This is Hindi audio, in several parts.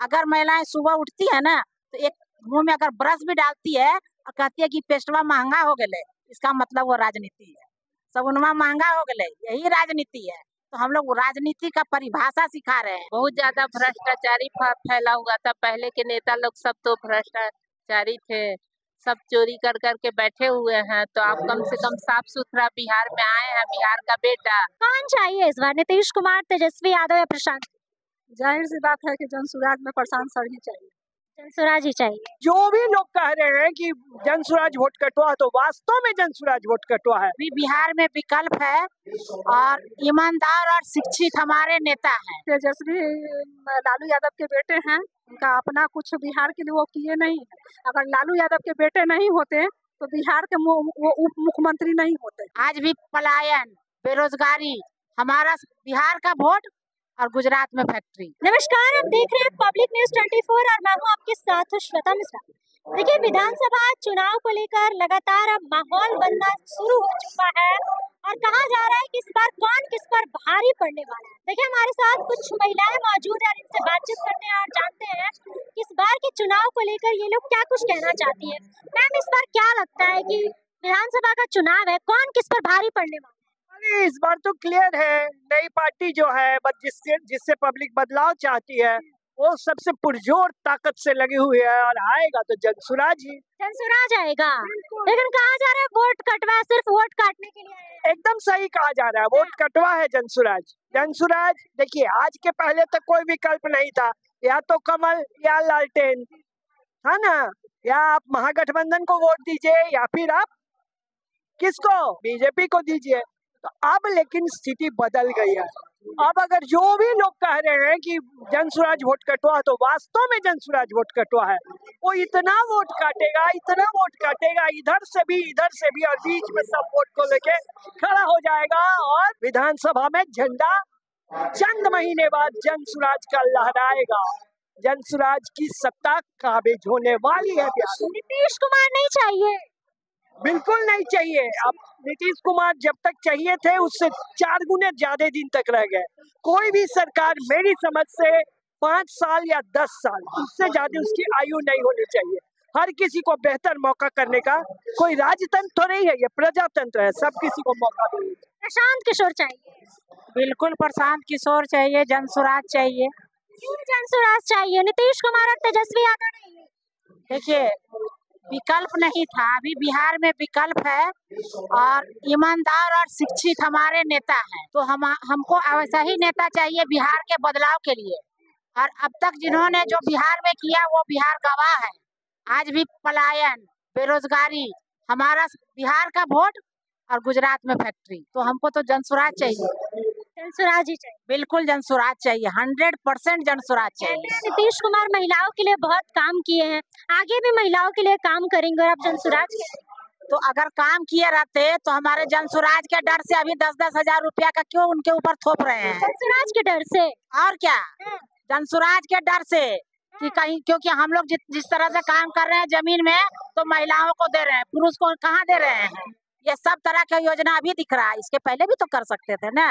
अगर महिलाएं सुबह उठती है ना तो एक मुंह में अगर ब्रश भी डालती है और कहती है कि पेस्टवा महंगा हो गए, इसका मतलब वो राजनीति है। सगुनवा महंगा हो गए, यही राजनीति है। तो हम लोग राजनीति का परिभाषा सिखा रहे हैं। बहुत ज्यादा भ्रष्टाचारी फैला हुआ था। पहले के नेता लोग सब तो भ्रष्टाचारी थे, सब चोरी कर कर के बैठे हुए हैं। तो आप कम से कम साफ सुथरा बिहार में आए हैं, बिहार का बेटा। कौन चाहिए इस बार, नीतीश कुमार, तेजस्वी यादव या प्रशांत? जाहिर सी बात है कि जनसुराज में प्रशांत सर ही चाहिए। जनसुराज ही चाहिए। जो भी लोग कह रहे हैं कि जनसुराज वोट कटवा, तो वास्तव में जनसुराज वोट कटवा है। अभी बिहार में विकल्प है और ईमानदार और शिक्षित हमारे नेता हैं। तेजस्वी लालू यादव के बेटे हैं, उनका अपना कुछ बिहार के लिए वो किए नहीं है। अगर लालू यादव के बेटे नहीं होते तो बिहार के वो उप मुख्यमंत्री नहीं होते। आज भी पलायन, बेरोजगारी, हमारा बिहार का वोट और गुजरात में फैक्ट्री। नमस्कार, आप देख रहे हैं पब्लिक न्यूज 24 और मैं हूं आपके साथ श्वेता मिश्रा। देखिए, विधानसभा चुनाव को लेकर लगातार अब माहौल बनना शुरू हो चुका है और कहा जा रहा है कि इस बार कौन किस पर भारी पड़ने वाला है। देखिए, हमारे साथ कुछ महिलाएं मौजूद है, इनसे बातचीत करते हैं और जानते हैं कि इस बार के चुनाव को लेकर ये लोग क्या कुछ कहना चाहती है। मैम, इस बार क्या लगता है कि विधानसभा का चुनाव है, कौन किस पर भारी पड़ने वाला है? इस बार तो क्लियर है, नई पार्टी जो है जिससे पब्लिक बदलाव चाहती है वो सबसे पुरजोर ताकत से लगी हुई है और आएगा तो जनसुराज ही। जनसुराज आएगा, लेकिन कहा जा रहा है वोट कटवा, सिर्फ वोट काटने के लिए आए। एकदम सही कहा जा रहा है, वोट कटवा है जनसुराज। जनसुराज देखिए, आज के पहले तक कोई विकल्प नहीं था, या तो कमल या लालटेन, है ना, या आप महागठबंधन को वोट दीजिए या फिर आप किसको, बीजेपी को दीजिए। तो अब लेकिन स्थिति बदल गई है। अब अगर जो भी लोग कह रहे हैं कि जनसुराज वोट कटवा, तो वास्तव में जनसुराज वोट कटवा है। वो इतना वोट काटेगा, इतना वोट काटेगा, इधर से भी और बीच में सब वोट को लेके खड़ा हो जाएगा और विधानसभा में झंडा चंद महीने बाद जनसुराज का लहराएगा। जनसुराज की सत्ता काबिज होने वाली है। नीतीश कुमार नहीं चाहिए, बिल्कुल नहीं चाहिए। अब नीतीश कुमार जब तक चाहिए थे उससे 4 गुने ज्यादा दिन तक रह गए। कोई भी सरकार मेरी समझ से 5 साल या 10 साल, उससे ज्यादा उसकी आयु नहीं होनी चाहिए। हर किसी को बेहतर मौका करने का, कोई राजतंत्र तो नहीं है, ये प्रजातंत्र है, सब किसी को मौका देंगे। प्रशांत किशोर चाहिए। बिल्कुल प्रशांत किशोर चाहिए, जनसुराज चाहिए। क्यों जनसुराज चाहिए, नीतीश कुमार और तेजस्वी यादव नहीं? देखिए, विकल्प नहीं था, अभी बिहार में विकल्प है और ईमानदार और शिक्षित हमारे नेता हैं। तो हमको ऐसा ही नेता चाहिए बिहार के बदलाव के लिए। और अब तक जिन्होंने जो बिहार में किया वो बिहार गवाह है। आज भी पलायन, बेरोजगारी, हमारा बिहार का वोट और गुजरात में फैक्ट्री। तो हमको तो जनसुराज चाहिए, जनसुराज ही चाहिए। बिल्कुल जनसुराज चाहिए, 100% जनसुराज चाहिए। नीतीश कुमार महिलाओं के लिए बहुत काम किए हैं, आगे भी महिलाओं के लिए काम करेंगे और आप जनसुराज के। तो अगर काम किए रहते तो हमारे जनसुराज के डर से अभी 10-10 हजार रुपया का क्यों उनके ऊपर थोप रहे हैं? जनसुराज के डर से, और क्या, जनसुराज के डर से कि कहीं, क्योंकि हम लोग जिस तरह से काम कर रहे हैं जमीन में, तो महिलाओं को दे रहे हैं, पुरुष को कहाँ दे रहे हैं। ये सब तरह की योजना अभी दिख रहा है, इसके पहले भी तो कर सकते थे ना।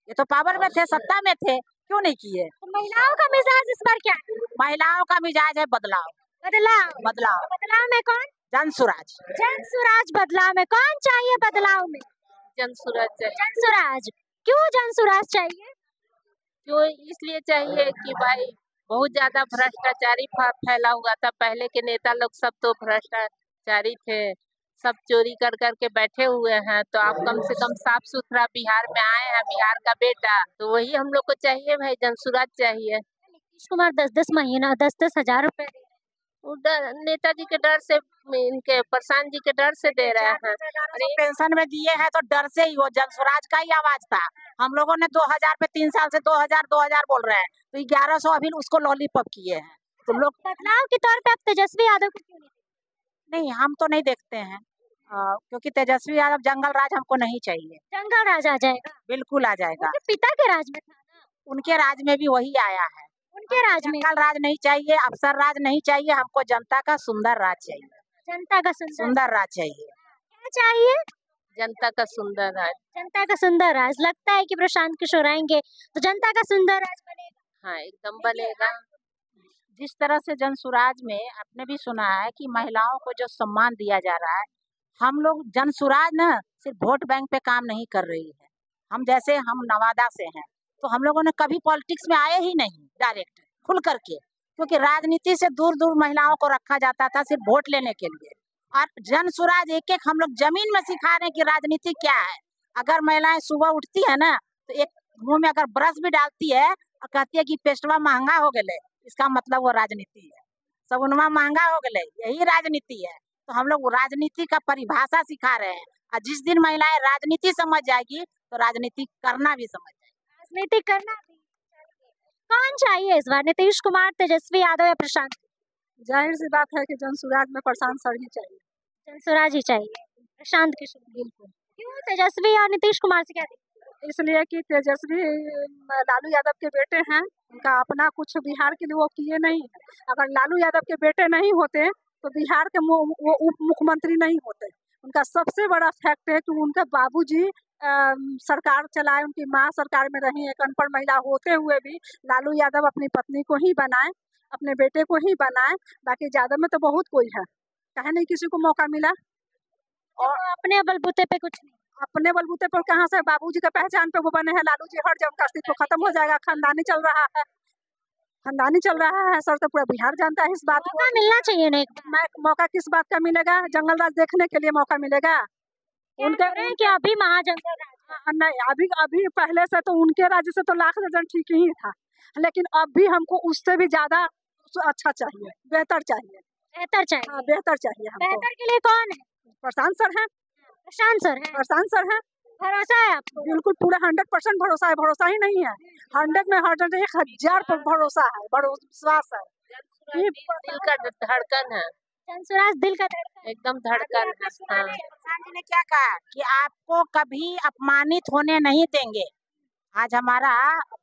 ये तो पावर में थे, सत्ता में थे, क्यों नहीं किए? तो महिलाओं का मिजाज इस बार क्या है? महिलाओं का मिजाज है बदलाव। बदलाव में कौन? जनसुराज। जनसुराज बदलाव में कौन चाहिए? बदलाव में जनसुराज चाहिए। जनसुराज। क्यों जनसुराज चाहिए? क्यों इसलिए चाहिए कि भाई बहुत ज्यादा भ्रष्टाचारी फैला हुआ था। पहले के नेता लोग सब तो भ्रष्टाचारी थे, सब चोरी कर कर के बैठे हुए हैं। तो आप कम से कम साफ सुथरा बिहार में आए हैं, बिहार का बेटा, तो वही हम लोग को चाहिए भाई, जनसुराज चाहिए। नीतीश कुमार 10-10 महीना 10-10 हजार रुपए नेताजी के डर से, इनके प्रशांत जी के डर से दे रहे हैं। अरे पेंशन में दिए हैं तो डर से ही, वो जनसुराज का ही आवाज था। हम लोगों ने 2000 पे 3 साल से 2000 बोल रहे हैं, तो 1100 अभी उसको लॉलीपॉप किए हैं। तो लोग बदलाव के तौर पे आप तेजस्वी यादव को क्यों नहीं, हम तो नहीं देखते हैं, क्योंकि तेजस्वी यादव जंगल राज हमको नहीं चाहिए। जंगल राज आ जाएगा? बिल्कुल आ जाएगा। उनके पिता के राज में था ना, उनके राज में भी वही आया है। उनके राज में जंगल राज नहीं चाहिए, अफसर राज नहीं चाहिए, हमको जनता का सुंदर राज चाहिए। जनता का सुंदर राज चाहिए। क्या चाहिए? जनता का सुंदर राज। जनता का सुंदर राज। लगता है कि प्रशांत किशोर आएंगे तो जनता का सुंदर राज बनेगा? हाँ, एकदम बनेगा। जिस तरह से जनसुराज में आपने भी सुना है कि महिलाओं को जो सम्मान दिया जा रहा है, हम लोग जनसुराज ना सिर्फ वोट बैंक पे काम नहीं कर रही है। हम नवादा से हैं, तो हम लोगों ने कभी पॉलिटिक्स में आए ही नहीं डायरेक्ट खुल करके, क्योंकि राजनीति से दूर दूर महिलाओं को रखा जाता था सिर्फ वोट लेने के लिए। और जनसुराज एक एक हम लोग जमीन में सिखा रहे हैं कि राजनीति क्या है। अगर महिलाएं सुबह उठती है ना, तो एक मुंह में अगर ब्रश भी डालती है और कहती है कि पेस्टवा महंगा हो गए, इसका मतलब वो राजनीति है। सगुनवा महंगा हो गए, यही राजनीति है। तो हम लोग राजनीति का परिभाषा सिखा रहे हैं, और जिस दिन महिलाएं राजनीति समझ जाएगी तो राजनीति करना भी समझ जाएगी। राजनीति करना भी कौन चाहिए इस बार, नीतीश कुमार, तेजस्वी यादव या प्रशांत? जाहिर सी बात है कि जनसुराज में प्रशांत सर ही चाहिए। जनसुराज ही चाहिए, प्रशांत किशोर? बिल्कुल। क्यों तेजस्वी और नीतीश कुमार से क्या दिक्कत? इसलिए कि तेजस्वी लालू यादव के बेटे हैं, उनका अपना कुछ बिहार के लिए वो किए नहीं है। अगर लालू यादव के बेटे नहीं होते तो बिहार के वो उप मुख्यमंत्री नहीं होते। उनका सबसे बड़ा फैक्ट है कि उनके बाबूजी सरकार चलाए, उनकी माँ सरकार में रही, एक अनपढ़ महिला होते हुए भी लालू यादव अपनी पत्नी को ही बनाए, अपने बेटे को ही बनाए। बाकी ज्यादा में तो बहुत कोई है, कहे नहीं किसी को मौका मिला। और अपने बलबूते पे कुछ नहीं, अपने बलबूते पर कहाँ से, बाबूजी का पहचान पे वो बने हैं। लालू जी हट जाए, उनका अस्तित्व खत्म हो जाएगा। खानदानी चल रहा है, खानदानी चल रहा है सर, तो पूरा बिहार जानता है इस बात को। मौका मिलना चाहिए ना। मौका किस बात का मिलेगा? जंगल राज देखने के लिए मौका मिलेगा उनके कि अभी महाजंगल राज नहीं, अभी पहले से तो उनके राज्य से तो लाख दर्जन ठीक ही था, लेकिन अब भी हमको उससे भी ज्यादा अच्छा चाहिए, बेहतर चाहिए। बेहतर चाहिए? हाँ, बेहतर चाहिए हमको। बेहतर के लिए कौन है? प्रशांत सर है। प्रशांत सर है? प्रशांत सर है। भरोसा है आपको? बिल्कुल पूरा 100% भरोसा है। भरोसा ही नहीं है, 100 में 1000 भरोसा है, विश्वास है। दिल का धड़कन है, जनसुराज दिल का धड़कन, एकदम धड़कन है। हाँ। प्रशांत जी ने क्या कहा कि आपको कभी अपमानित होने नहीं देंगे। आज हमारा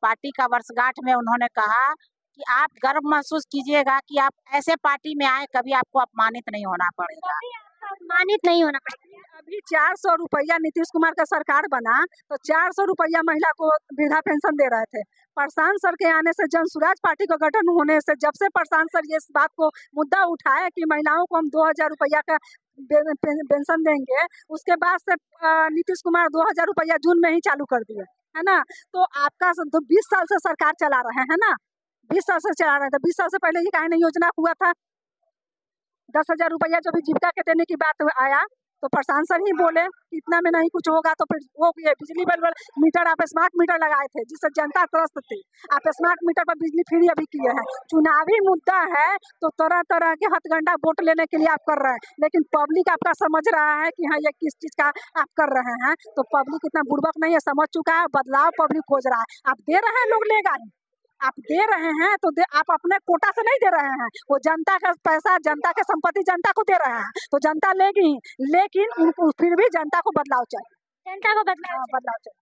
पार्टी का वर्षगांठ में उन्होंने कहा कि आप गर्व महसूस कीजिएगा कि आप ऐसे पार्टी में आए, कभी आपको अपमानित नहीं होना पड़ेगा। अपमानित नहीं होना पड़ेगा। अभी 400 रुपया नीतीश कुमार का सरकार बना तो 400 रुपया महिला को वृद्धा पेंशन दे रहे थे। प्रशांत सर के आने से, जनसुराज पार्टी का गठन होने से, जब से प्रशांत सर ये इस बात को मुद्दा उठाए कि महिलाओं को हम 2000 रुपया का पेंशन देंगे, उसके बाद से नीतीश कुमार 2000 रुपया जून में ही चालू कर दिए, है ना। तो आपका 20 साल से सरकार चला रहे हैं ना, 20 साल से चला रहे थे। 20 साल से पहले ये काहे नहीं योजना हुआ था? 10,000 रुपया जब जीविका के देने की बात आया तो प्रशांत सर ही बोले कि इतना में नहीं कुछ होगा, तो फिर वो बिजली बिल मीटर, आप स्मार्ट मीटर लगाए थे जिससे जनता त्रस्त थी। आप स्मार्ट मीटर पर बिजली फ्री अभी किए हैं। चुनावी मुद्दा है तो तरह तरह के हथगंडा वोट लेने के लिए आप कर रहे हैं, लेकिन पब्लिक आपका समझ रहा है कि हाँ ये किस चीज का आप कर रहे हैं। तो पब्लिक इतना बुड़बक नहीं है, समझ चुका है। बदलाव पब्लिक खोज रहा है। आप दे रहे हैं, लोग लेगा ही। आप दे रहे हैं तो आप अपने कोटा से नहीं दे रहे हैं, वो जनता का पैसा, जनता की संपत्ति जनता को दे रहे हैं, तो जनता लेगी। लेकिन उनको फिर भी जनता को बदलाव चाहिए, जनता को बदलाव बदलाव चाहिए।